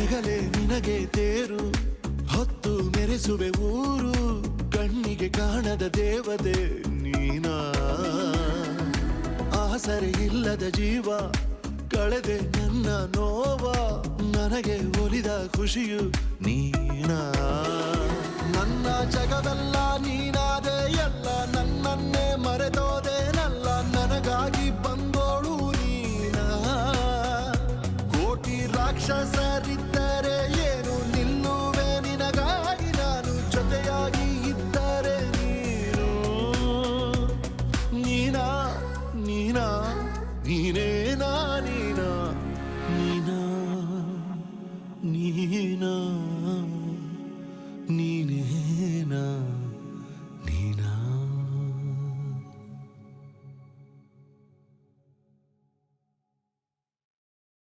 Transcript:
ಹಗಲೇ ನಿನಗೆ ತೇರು ಹೊತ್ತು ಮೆರೆಸುವೆ ಊರು, ಕಣ್ಣಿಗೆ ಕಾಣದ ದೇವತೆ ನೀನಾ. ಆಸರೆ ಇಲ್ಲದ ಜೀವ ಕಳೆದೆ ನನ್ನ ನೋವ, ನನಗೆ ಒಲಿದ ಖುಷಿಯು ನೀನಾ. ನನ್ನ ಜಗವೆಲ್ಲ ನೀನಾದೆ, ಎಲ್ಲ ನನ್ನನ್ನೇ ಮರೆತೋದೇನಲ್ಲ, ನನಗಾಗಿ ಬಂದೋಳು ನೀನಾ. ಕೋಟಿ ರಾಕ್ಷಸ